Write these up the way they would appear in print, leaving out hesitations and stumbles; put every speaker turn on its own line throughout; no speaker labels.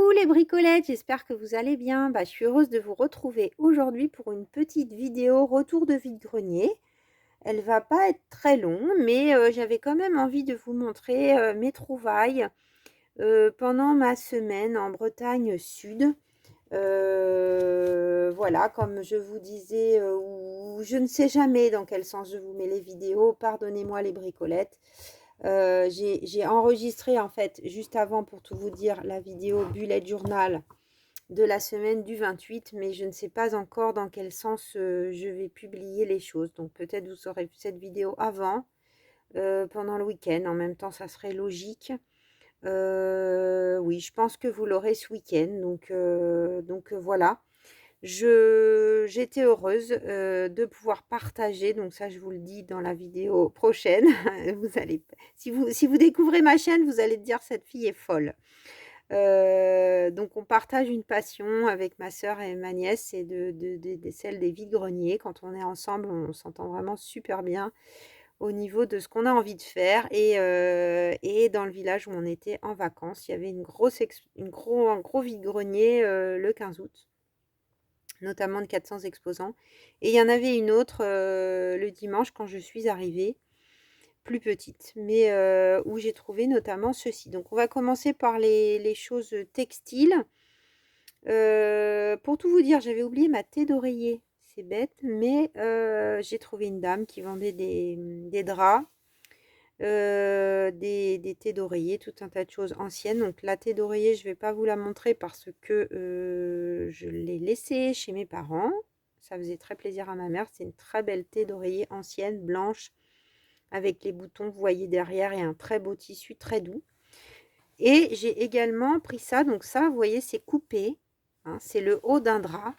Coucou les bricolettes, j'espère que vous allez bien. Je suis heureuse de vous retrouver aujourd'hui pour une petite vidéo retour de vide-grenier. Elle va pas être très longue, mais j'avais quand même envie de vous montrer mes trouvailles pendant ma semaine en Bretagne Sud. Voilà, comme je vous disais, ou je ne sais jamais dans quel sens je vous mets les vidéos, pardonnez-moi les bricolettes. J'ai enregistré en fait juste avant, pour tout vous dire, la vidéo bullet journal de la semaine du 28, mais je ne sais pas encore dans quel sens je vais publier les choses. Donc peut-être vous aurez cette vidéo avant, pendant le week-end. En même temps, ça serait logique. Oui, je pense que vous l'aurez ce week-end. Donc voilà. J'étais heureuse de pouvoir partager, donc ça je vous le dis dans la vidéo prochaine. Vous allez, si vous découvrez ma chaîne, vous allez dire cette fille est folle. Donc on partage une passion avec ma sœur et ma nièce, c'est celle des vide-greniers. Quand on est ensemble, on s'entend vraiment super bien au niveau de ce qu'on a envie de faire. Et dans le village où on était en vacances, il y avait un gros vide-grenier le 15 août. Notamment de 400 exposants. Et il y en avait une autre le dimanche quand je suis arrivée, plus petite, mais où j'ai trouvé notamment ceci. Donc on va commencer par les choses textiles. Pour tout vous dire, j'avais oublié ma thé d'oreiller. C'est bête, mais j'ai trouvé une dame qui vendait des draps, des thés d'oreiller, tout un tas de choses anciennes. Donc la thé d'oreiller, je ne vais pas vous la montrer parce que je l'ai laissée chez mes parents. Ça faisait très plaisir à ma mère. C'est une très belle thé d'oreiller ancienne, blanche, avec les boutons, vous voyez derrière, et un très beau tissu, très doux. Et j'ai également pris ça. Donc ça, vous voyez, c'est coupé. Hein, c'est le haut d'un drap.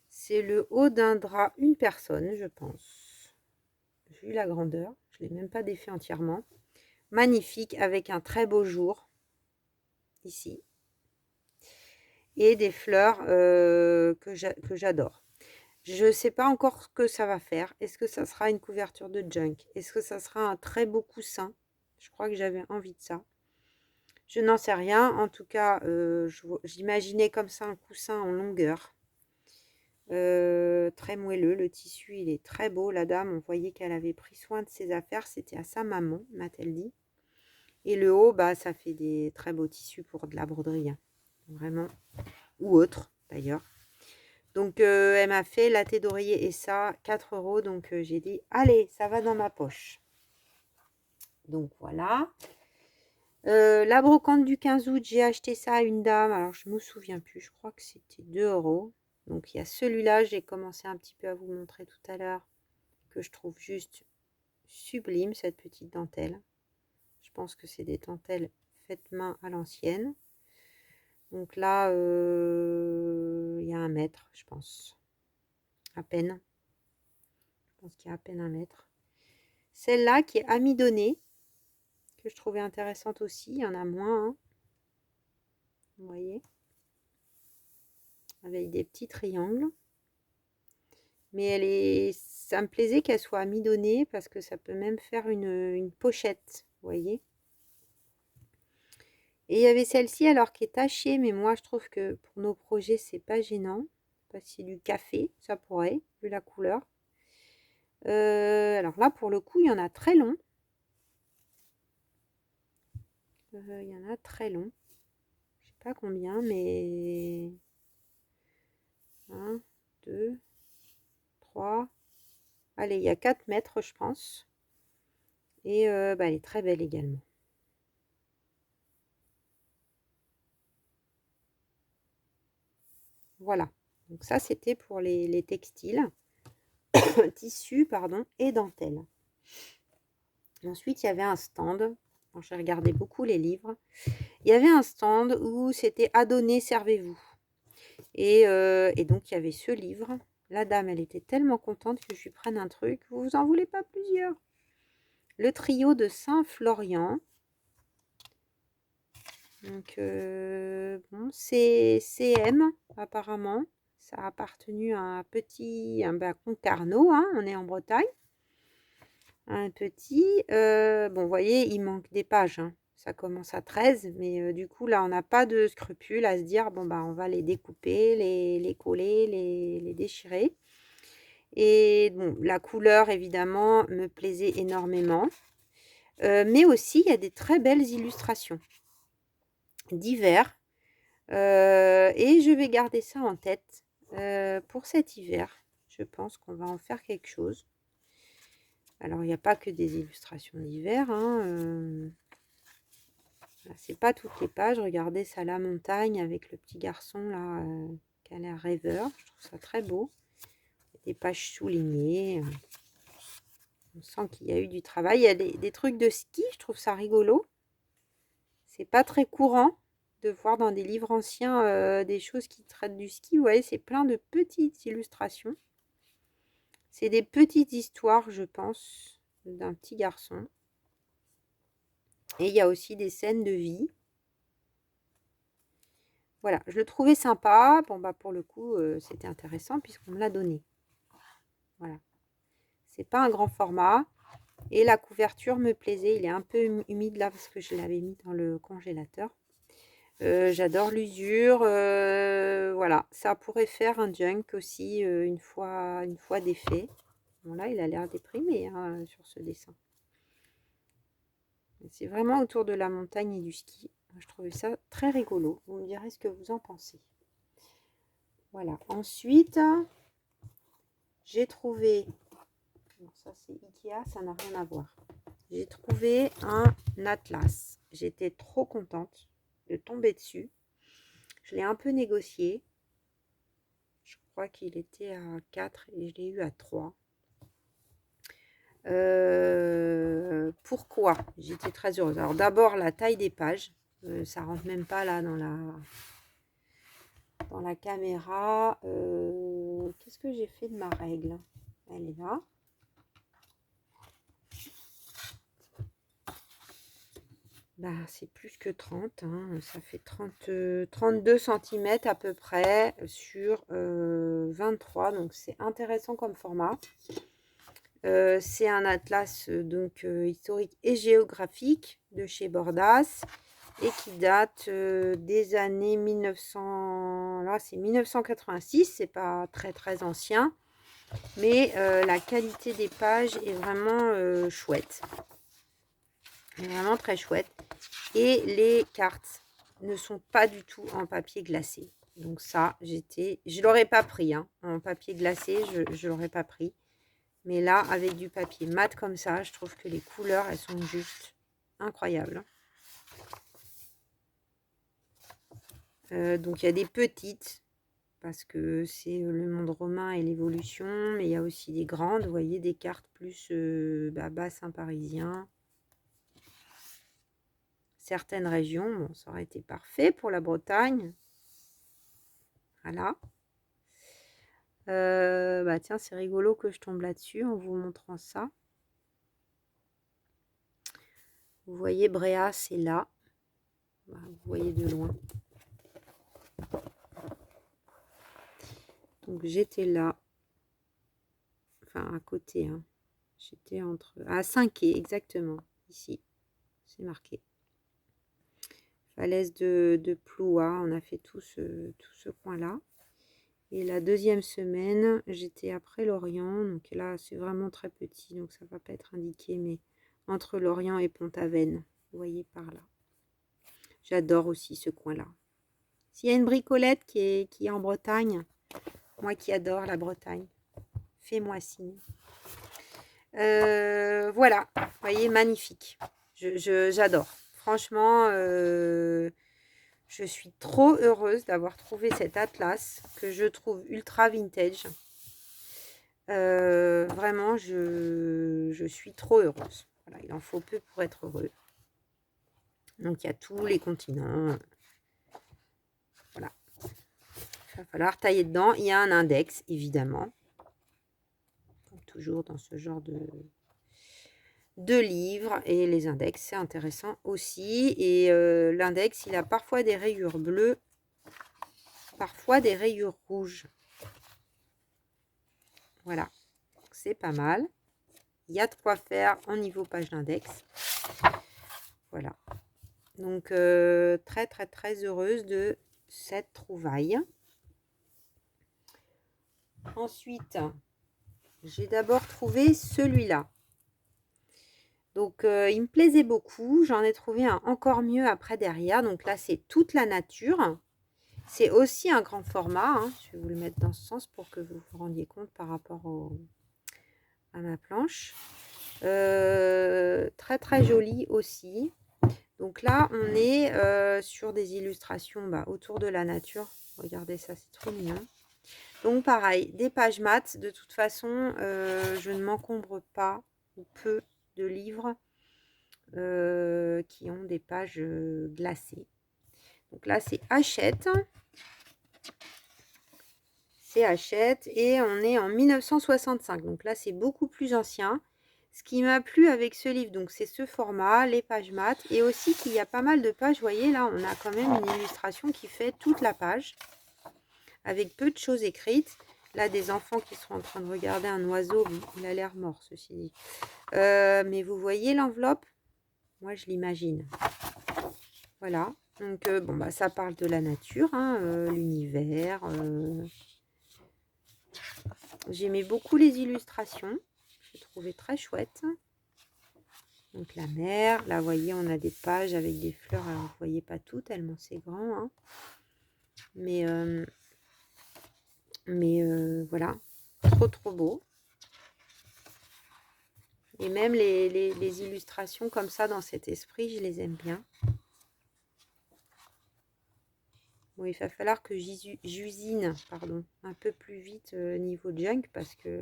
C'est le haut d'un drap, une personne, je pense. Vu la grandeur, je ne l'ai même pas défait entièrement. Magnifique, avec un très beau jour, ici. Et des fleurs que j'adore. Je ne sais pas encore ce que ça va faire. Est-ce que ça sera une couverture de junk? Est-ce que ça sera un très beau coussin? Je crois que j'avais envie de ça. Je n'en sais rien. En tout cas, j'imaginais comme ça un coussin en longueur. Très moelleux. Le tissu, il est très beau. La dame, on voyait qu'elle avait pris soin de ses affaires. C'était à sa maman, m'a-t-elle dit. Et le haut, ça fait des très beaux tissus pour de la broderie. Hein. Vraiment. Ou autre, d'ailleurs. Donc, elle m'a fait la thé d'oreiller et ça, 4 €. Donc, j'ai dit, allez, ça va dans ma poche. Donc, voilà. La brocante du 15 août, j'ai acheté ça à une dame. Alors, je ne me souviens plus. Je crois que c'était 2 €. Donc, il y a celui-là. J'ai commencé un petit peu à vous montrer tout à l'heure. Que je trouve juste sublime, cette petite dentelle. Je pense que c'est des dentelles faites main à l'ancienne. Donc là, il y a 1 mètre, je pense. À peine. Je pense qu'il y a à peine 1 mètre. Celle-là qui est amidonnée, que je trouvais intéressante aussi. Il y en a moins. Hein. Vous voyez. Avec des petits triangles. Mais ça me plaisait qu'elle soit amidonnée parce que ça peut même faire une pochette. Vous voyez. Et il y avait celle-ci alors qui est tachée, mais moi je trouve que pour nos projets c'est pas gênant. Pas si du café, ça pourrait, vu la couleur. Alors là pour le coup il y en a très long. Il y en a très long. Je sais pas combien, mais 1, 2, 3. Allez, il y a 4 mètres je pense. Et elle est très belle également. Voilà. Donc ça c'était pour les textiles. Tissus, pardon, et dentelles. Ensuite, il y avait un stand. J'ai regardé beaucoup les livres. Il y avait un stand où c'était Adonnez, servez-vous. Et donc, il y avait ce livre. La dame, elle était tellement contente que je lui prenne un truc. Vous en voulez pas plusieurs? Le trio de Saint-Florian. Donc, bon, c'est CM, apparemment. Ça a appartenu à un petit Concarneau. Hein, on est en Bretagne. Un petit. Bon, vous voyez, il manque des pages. Hein. ça commence à 13, mais du coup, là, on n'a pas de scrupule à se dire: «Bon, bah, on va les découper, les coller, les déchirer». Et bon, la couleur, évidemment, me plaisait énormément, mais aussi, il y a des très belles illustrations d'hiver, et je vais garder ça en tête, pour cet hiver. Je pense qu'on va en faire quelque chose. Alors, il n'y a pas que des illustrations d'hiver, hein, c'est pas toutes les pages. Regardez ça, la montagne avec le petit garçon là, qui a l'air rêveur. Je trouve ça très beau. Des pages soulignées. On sent qu'il y a eu du travail. Il y a des trucs de ski, je trouve ça rigolo. C'est pas très courant de voir dans des livres anciens des choses qui traitent du ski. Vous voyez, c'est plein de petites illustrations. C'est des petites histoires, je pense, d'un petit garçon. Et il y a aussi des scènes de vie. Voilà, je le trouvais sympa. Bon, bah pour le coup, c'était intéressant puisqu'on me l'a donné. Voilà. C'est pas un grand format. Et la couverture me plaisait. Il est un peu humide là parce que je l'avais mis dans le congélateur. J'adore l'usure. Voilà, ça pourrait faire un junk aussi une fois défait. Bon là, il a l'air déprimé hein, sur ce dessin. C'est vraiment autour de la montagne et du ski. Je trouvais ça très rigolo. Vous me direz ce que vous en pensez. Voilà. Ensuite, j'ai trouvé... Bon, ça c'est Ikea, ça n'a rien à voir. J'ai trouvé un atlas. J'étais trop contente de tomber dessus. Je l'ai un peu négocié. Je crois qu'il était à 4 et je l'ai eu à 3. Pourquoi? J'étais très heureuse. Alors d'abord, la taille des pages. Ça rentre même pas là dans la caméra. Qu'est-ce que j'ai fait de ma règle? Elle est là. Bah, c'est plus que 30, hein. Ça fait 32 cm à peu près sur 23, donc c'est intéressant comme format. C'est un atlas donc historique et géographique de chez Bordas et qui date des années 1900. Là, c'est 1986, c'est pas très très ancien, mais la qualité des pages est vraiment chouette. Elle est vraiment très chouette. Et les cartes ne sont pas du tout en papier glacé. Donc ça, je l'aurais pas pris. Hein. En papier glacé, je l'aurais pas pris. Mais là, avec du papier mat comme ça, je trouve que les couleurs, elles sont juste incroyables. Donc il y a des petites, parce que c'est le monde romain et l'évolution. Mais il y a aussi des grandes, vous voyez, des cartes plus bassin parisien. Certaines régions, bon, ça aurait été parfait pour la Bretagne. Voilà. Bah tiens, c'est rigolo que je tombe là-dessus en vous montrant ça. Vous voyez, Bréa, c'est là. Bah, vous voyez de loin. Donc j'étais là. Enfin, à côté. Hein. J'étais entre... À 5 quai, exactement. Ici, c'est marqué. Falaise de Ploua. On a fait tout ce coin-là. Et la deuxième semaine, j'étais après Lorient. Donc là, c'est vraiment très petit. Donc ça ne va pas être indiqué. Mais entre Lorient et Pont-Aven. Vous voyez par là. J'adore aussi ce coin-là. S'il y a une bricolette qui est en Bretagne, moi qui adore la Bretagne, fais-moi signe. Voilà, vous voyez, magnifique. J'adore. Franchement, je suis trop heureuse d'avoir trouvé cet atlas que je trouve ultra vintage. Vraiment, je suis trop heureuse. Voilà, il en faut peu pour être heureux. Donc, il y a tous les continents. Voilà. Il va falloir tailler dedans. Il y a un index, évidemment. Comme toujours dans ce genre de livres. Et les index, c'est intéressant aussi. Et l'index, il a parfois des rayures bleues, parfois des rayures rouges. Voilà. C'est pas mal. Il y a de quoi faire en niveau page d'index. Voilà. Donc, très, très, très heureuse de cette trouvaille. Ensuite, j'ai d'abord trouvé celui-là. Donc, il me plaisait beaucoup. J'en ai trouvé un encore mieux après derrière. Donc là, c'est toute la nature. C'est aussi un grand format. Hein. Je vais vous le mettre dans ce sens pour que vous vous rendiez compte par rapport à ma planche. Très, très joli aussi. Donc là, on est sur des illustrations autour de la nature. Regardez ça, c'est trop mignon. Donc pareil, des pages mates. De toute façon, je ne m'encombre pas ou peu de livres qui ont des pages glacées. Donc là, c'est Hachette. C'est Hachette et on est en 1965. Donc là, c'est beaucoup plus ancien. Ce qui m'a plu avec ce livre, donc c'est ce format, les pages mates, et aussi qu'il y a pas mal de pages. Vous voyez, là, on a quand même une illustration qui fait toute la page, avec peu de choses écrites. Là, des enfants qui sont en train de regarder un oiseau. Bon, il a l'air mort, ceci dit. Mais vous voyez l'enveloppe? Moi, je l'imagine. Voilà. Donc, ça parle de la nature, hein, l'univers. J'aimais beaucoup les illustrations. J'ai trouvé très chouette. Donc la mer, là vous voyez on a des pages avec des fleurs, alors vous voyez pas tout tellement c'est grand, hein. Mais voilà, trop beau. Et même les illustrations comme ça dans cet esprit, je les aime bien. Bon, il va falloir que j'usine un peu plus vite niveau junk parce que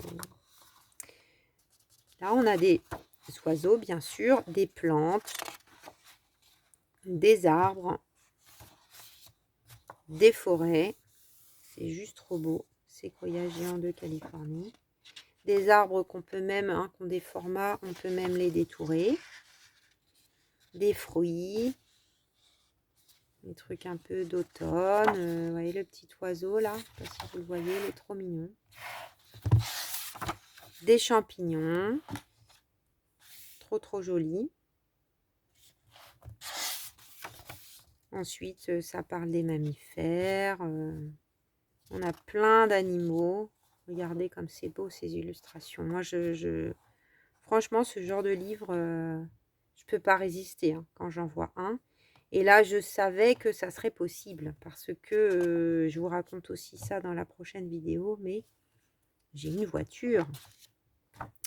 là on a des oiseaux bien sûr, des plantes, des arbres, des forêts. C'est juste trop beau. Séquoia géant de Californie. Des arbres qu'on peut même, hein, qui ont des formats, on peut même les détourer. Des fruits. Des trucs un peu d'automne. Vous voyez le petit oiseau là, je ne sais pas si vous le voyez, il est trop mignon. Des champignons. Trop joli. Ensuite, ça parle des mammifères. On a plein d'animaux. Regardez comme c'est beau ces illustrations. Moi, franchement, ce genre de livre, je peux pas résister hein, quand j'en vois un. Et là, je savais que ça serait possible parce que je vous raconte aussi ça dans la prochaine vidéo, mais j'ai une voiture.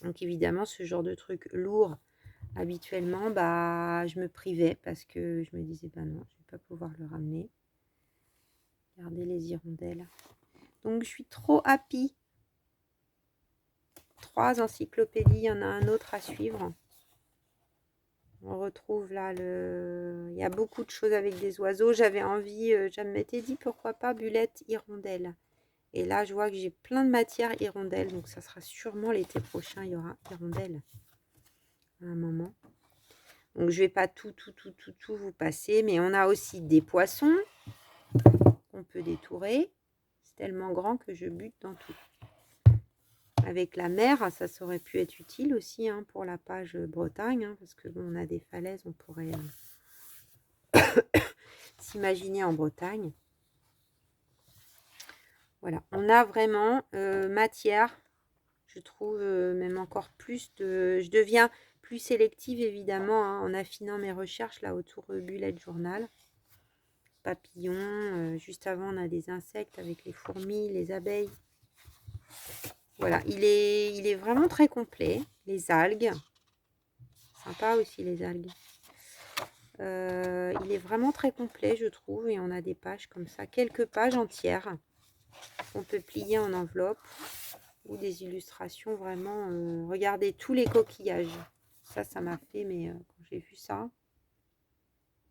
Donc évidemment, ce genre de truc lourd, habituellement, je me privais parce que je me disais, non, je vais pas pouvoir le ramener. Regardez les hirondelles. Donc, je suis trop happy. 3 encyclopédies, il y en a un autre à suivre. On retrouve là il y a beaucoup de choses avec des oiseaux. J'avais envie, je m'étais dit pourquoi pas Bulette hirondelle. Et là, je vois que j'ai plein de matières hirondelles. Donc, ça sera sûrement l'été prochain, il y aura hirondelle à un moment. Donc, je vais pas tout vous passer. Mais on a aussi des poissons qu'on peut détourer. C'est tellement grand que je bute dans tout. Avec la mer, ça aurait pu être utile aussi hein, pour la page Bretagne, hein, parce que bon, on a des falaises, on pourrait s'imaginer en Bretagne. Voilà, on a vraiment matière, je trouve même encore plus de... Je deviens plus sélective évidemment hein, en affinant mes recherches là autour bullet journal. Papillons, juste avant on a des insectes avec les fourmis, les abeilles. Voilà, il est vraiment très complet. Les algues, sympa aussi les algues. Il est vraiment très complet je trouve et on a des pages comme ça, quelques pages entières qu'on peut plier en enveloppe ou des illustrations vraiment. Regardez tous les coquillages, ça m'a fait, mais quand j'ai vu ça,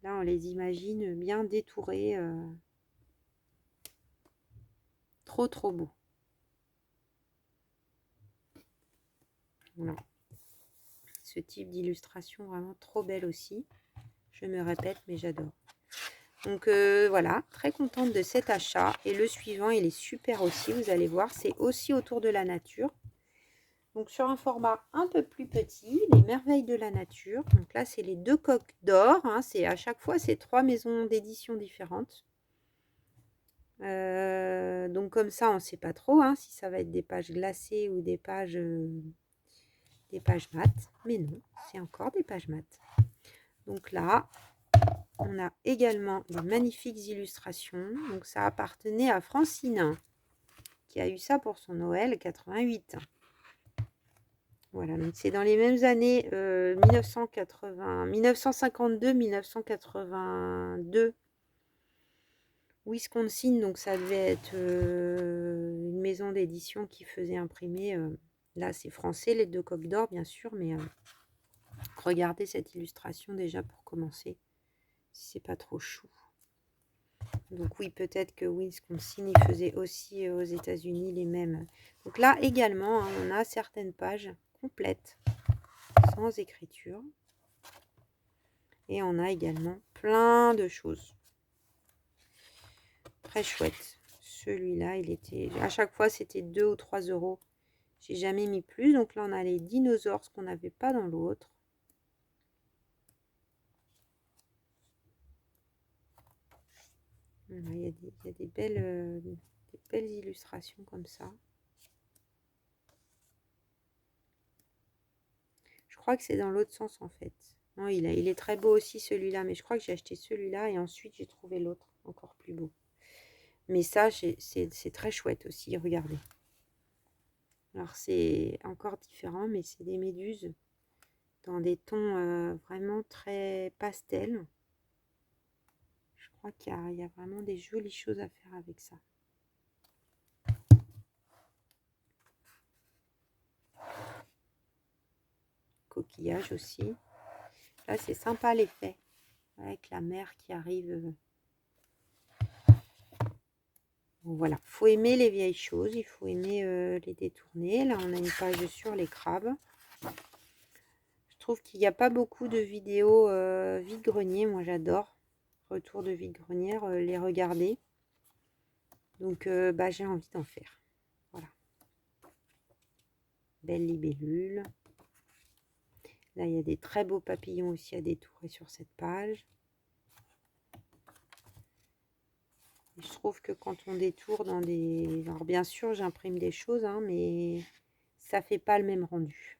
là on les imagine bien détourés, trop beau. Voilà. Ce type d'illustration vraiment trop belle aussi. Je me répète, mais j'adore. Donc voilà, très contente de cet achat. Et le suivant, il est super aussi, vous allez voir. C'est aussi autour de la nature. Donc sur un format un peu plus petit, les merveilles de la nature. Donc là, c'est les 2 coques d'or. Hein, c'est à chaque fois, c'est 3 maisons d'édition différentes. Donc comme ça, on ne sait pas trop hein, si ça va être des pages glacées ou des pages mates. Mais non, c'est encore des pages mates. Donc là, on a également de magnifiques illustrations. Donc ça appartenait à Francine, qui a eu ça pour son Noël 88. Voilà, donc c'est dans les mêmes années 1952-1982. Wisconsin, donc ça devait être une maison d'édition qui faisait imprimer. Là, c'est français, les 2 coques d'or, bien sûr, mais regardez cette illustration déjà pour commencer, si c'est pas trop chou. Donc oui, peut-être que Wisconsin, il faisait aussi aux États-Unis les mêmes. Donc là également, hein, on a certaines pages complètes, sans écriture. Et on a également plein de choses. Très chouette. Celui-là, il était... À chaque fois, c'était 2 ou 3 euros. J'ai jamais mis plus. Donc là, on a les dinosaures, ce qu'on n'avait pas dans l'autre. Voilà, il y a des belles illustrations comme ça. Je crois que c'est dans l'autre sens, en fait. Non, il est très beau aussi, celui-là. Mais je crois que j'ai acheté celui-là et ensuite, j'ai trouvé l'autre encore plus beau. Mais ça, c'est très chouette aussi. Regardez. Alors, c'est encore différent, mais c'est des méduses dans des tons vraiment très pastel. Je crois qu'il y a vraiment des jolies choses à faire avec ça. Coquillage aussi. Là, c'est sympa l'effet, avec la mer qui arrive. Bon, voilà, faut aimer les vieilles choses, il faut aimer les détourner. Là, on a une page sur les crabes. Je trouve qu'il n'y a pas beaucoup de vidéos vide-grenier. Moi, j'adore. Retour de vide-grenière, les regarder. Donc, j'ai envie d'en faire. Voilà. Belle libellule. Là, il y a des très beaux papillons aussi à détourer sur cette page. Et je trouve que quand on détourne dans des... Alors, bien sûr, j'imprime des choses, hein, mais ça fait pas le même rendu.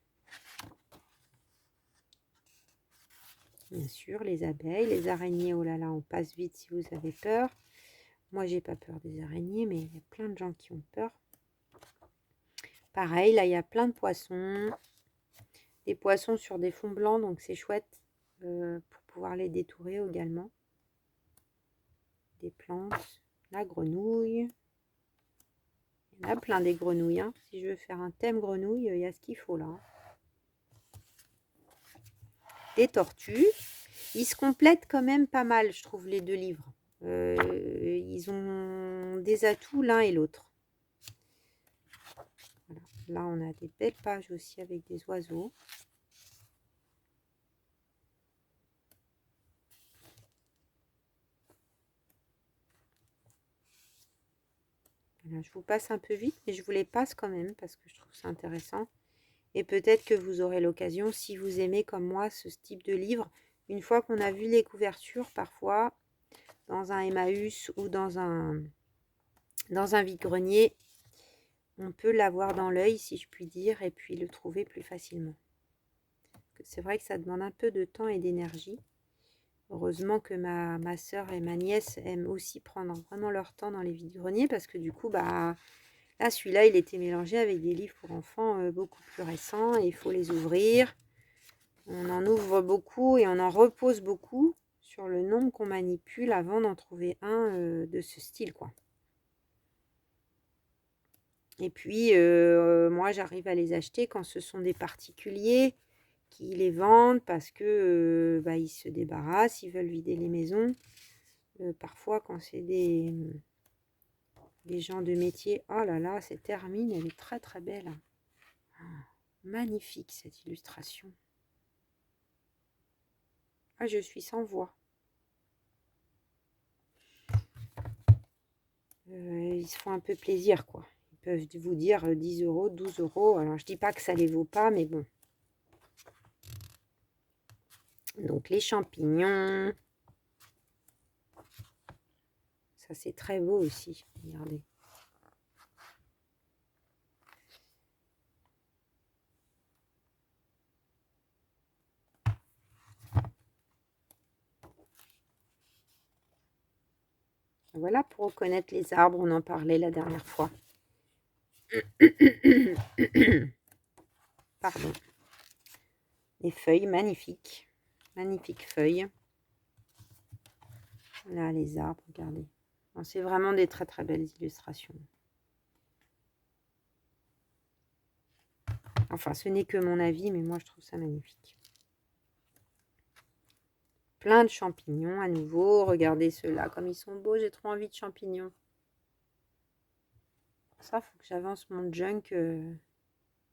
Bien sûr, les abeilles, les araignées, oh là là, on passe vite si vous avez peur. Moi, j'ai pas peur des araignées, mais il y a plein de gens qui ont peur. Pareil, là, il y a plein de poissons. Des poissons sur des fonds blancs, donc c'est chouette pour pouvoir les détourer également. Des plantes, la grenouille. Il y en a plein des grenouilles. Hein. Si je veux faire un thème grenouille, il y a ce qu'il faut là. Des tortues. Ils se complètent quand même pas mal, je trouve, les 2 livres. Ils ont des atouts l'un et l'autre. Voilà. Là, on a des belles pages aussi avec des oiseaux. Voilà, je vous passe un peu vite, mais je vous les passe quand même parce que je trouve ça intéressant. Et peut-être que vous aurez l'occasion, si vous aimez comme moi ce type de livre, une fois qu'on a vu les couvertures, parfois, dans un Emmaüs ou dans un vide-grenier, on peut l'avoir dans l'œil, si je puis dire, et puis le trouver plus facilement. C'est vrai que ça demande un peu de temps et d'énergie. Heureusement que ma soeur et ma nièce aiment aussi prendre vraiment leur temps dans les vide-greniers, parce que du coup, là, celui-là, il était mélangé avec des livres pour enfants beaucoup plus récents, et il faut les ouvrir. On en ouvre beaucoup et on en repose beaucoup sur le nombre qu'on manipule avant d'en trouver un de ce style, quoi. Et puis, moi, j'arrive à les acheter quand ce sont des particuliers qui les vendent parce que ils se débarrassent, ils veulent vider les maisons. Parfois, quand c'est des gens de métier, oh là là, cette hermine, elle est très très belle. Oh, magnifique cette illustration. Ah, je suis sans voix. Ils se font un peu plaisir, quoi. peuvent vous dire 10 €, 12 €. Alors, je dis pas que ça les vaut pas, mais bon. Donc, les champignons. Ça, c'est très beau aussi. Regardez. Voilà pour reconnaître les arbres. On en parlait la dernière fois. Pardon. Les feuilles, magnifiques. Magnifiques feuilles. Là, les arbres, regardez. C'est vraiment des très très belles illustrations. Enfin, ce n'est que mon avis, mais moi je trouve ça magnifique. Plein de champignons à nouveau. Regardez ceux-là, comme ils sont beaux. J'ai trop envie de champignons. Ça, il faut que j'avance mon junk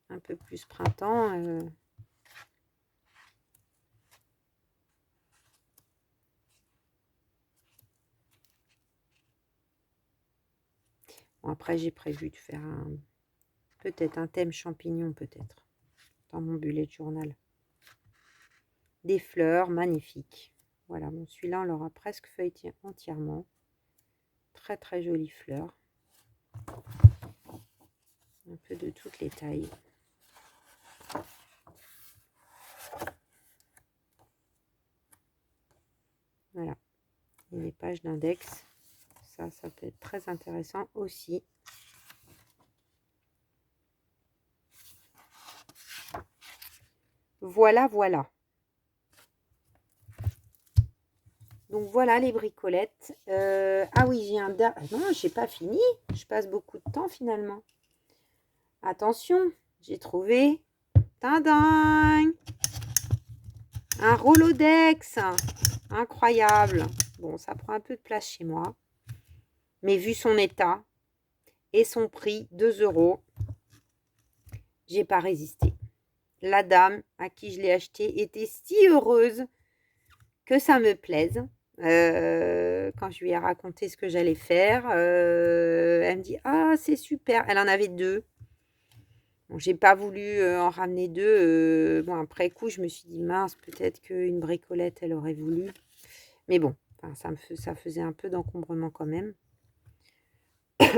un peu plus printemps. Bon, après, j'ai prévu de faire peut-être un thème champignon, peut-être, dans mon bullet journal. Des fleurs magnifiques. Voilà, bon, celui-là, on l'aura presque feuilleté entièrement. Très, très jolies fleurs. Un peu de toutes les tailles. Voilà. Et les pages d'index. Ça peut être très intéressant aussi. Voilà, voilà. Donc voilà les bricolettes. Ah oui, j'ai un... Non, j'ai pas fini. Je passe beaucoup de temps finalement. Attention, j'ai trouvé... Tadam! Un Rolodex. Incroyable. Bon, ça prend un peu de place chez moi. Mais vu son état et son prix, 2 €, j'ai pas résisté. La dame à qui je l'ai acheté était si heureuse que ça me plaise. Quand je lui ai raconté ce que j'allais faire, elle me dit: «Ah, c'est super!» Elle en avait 2. Bon, j'ai pas voulu en ramener 2. Bon, après coup, je me suis dit: «Mince, peut-être qu'une bricolette, elle aurait voulu». Mais bon, enfin, ça faisait un peu d'encombrement quand même.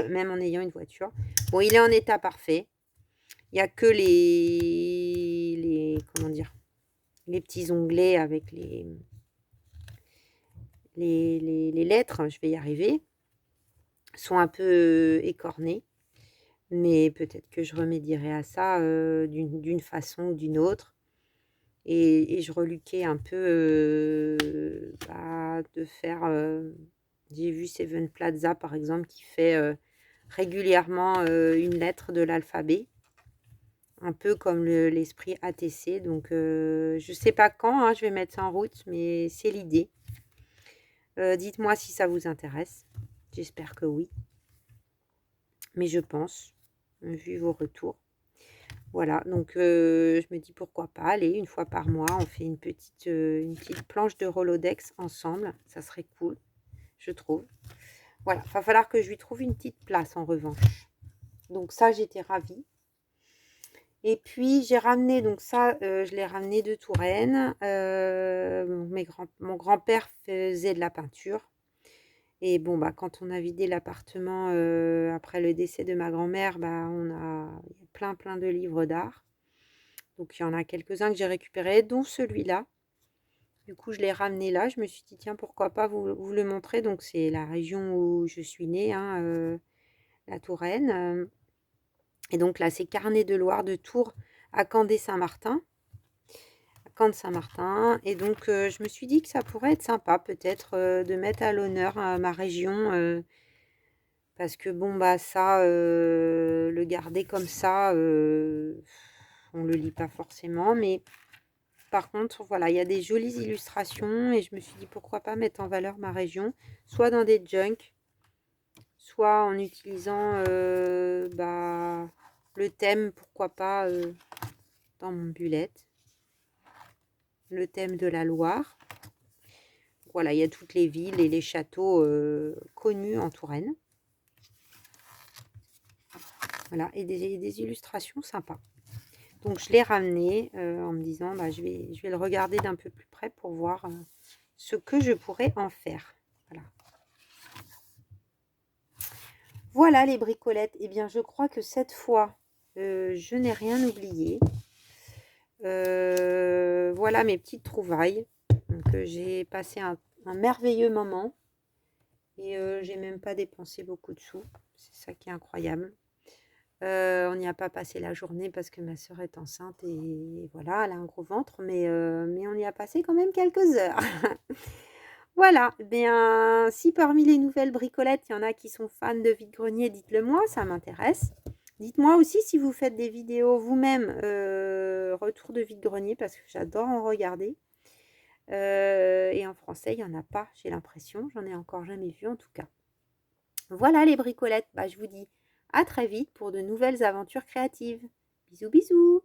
Même en ayant une voiture. Bon, il est en état parfait. Il n'y a que les comment dire, les petits onglets avec les lettres, je vais y arriver, sont un peu écornés. Mais peut-être que je remédierai à ça d'une façon ou d'une autre. Et je reluquais un peu de faire... j'ai vu Seven Plaza, par exemple, qui fait régulièrement une lettre de l'alphabet. Un peu comme l'esprit ATC. Donc, je ne sais pas quand je vais mettre ça en route, mais c'est l'idée. Dites-moi si ça vous intéresse. J'espère que oui. Mais je pense, vu vos retours. Voilà, donc je me dis pourquoi pas. Allez, une fois par mois, on fait une petite planche de Rolodex ensemble. Ça serait cool, je trouve. Voilà, il va falloir que je lui trouve une petite place en revanche. Donc ça, j'étais ravie. Et puis, j'ai ramené, donc ça, je l'ai ramené de Touraine. Mon grand-père faisait de la peinture. Et bon, quand on a vidé l'appartement après le décès de ma grand-mère, on a plein de livres d'art. Donc, il y en a quelques-uns que j'ai récupérés, dont celui-là. Du coup, je l'ai ramené là. Je me suis dit, tiens, pourquoi pas vous le montrer. Donc, c'est la région où je suis née, la Touraine. Et donc là, c'est Carnet de Loire de Tours à Candé-Saint-Martin. Saint-Martin. Et donc, je me suis dit que ça pourrait être sympa, peut-être, de mettre à l'honneur ma région. Parce que, bon, ça, le garder comme ça, on le lit pas forcément. Mais par contre, voilà, il y a des jolies illustrations. Et je me suis dit, pourquoi pas mettre en valeur ma région, soit dans des junks, soit en utilisant le thème, pourquoi pas, dans mon bullet. Le thème de la Loire. Voilà, il y a toutes les villes et les châteaux connus en Touraine. Voilà, et des illustrations sympas. Donc je l'ai ramené en me disant, bah, je vais le regarder d'un peu plus près pour voir ce que je pourrais en faire. Voilà. Voilà les bricolettes. Eh bien, je crois que cette fois, je n'ai rien oublié. Voilà mes petites trouvailles. Donc, j'ai passé un merveilleux moment. Et j'ai même pas dépensé beaucoup de sous. C'est ça qui est incroyable. On n'y a pas passé la journée parce que ma soeur est enceinte et voilà, elle a un gros ventre. Mais on y a passé quand même quelques heures. Voilà, eh bien, si parmi les nouvelles bricolettes, il y en a qui sont fans de vide-grenier, dites-le moi, ça m'intéresse. Dites-moi aussi si vous faites des vidéos vous-même, retour de vide-grenier, parce que j'adore en regarder. Et en français, il n'y en a pas, j'ai l'impression. J'en ai encore jamais vu en tout cas. Voilà les bricolettes. Bah, je vous dis à très vite pour de nouvelles aventures créatives. Bisous, bisous!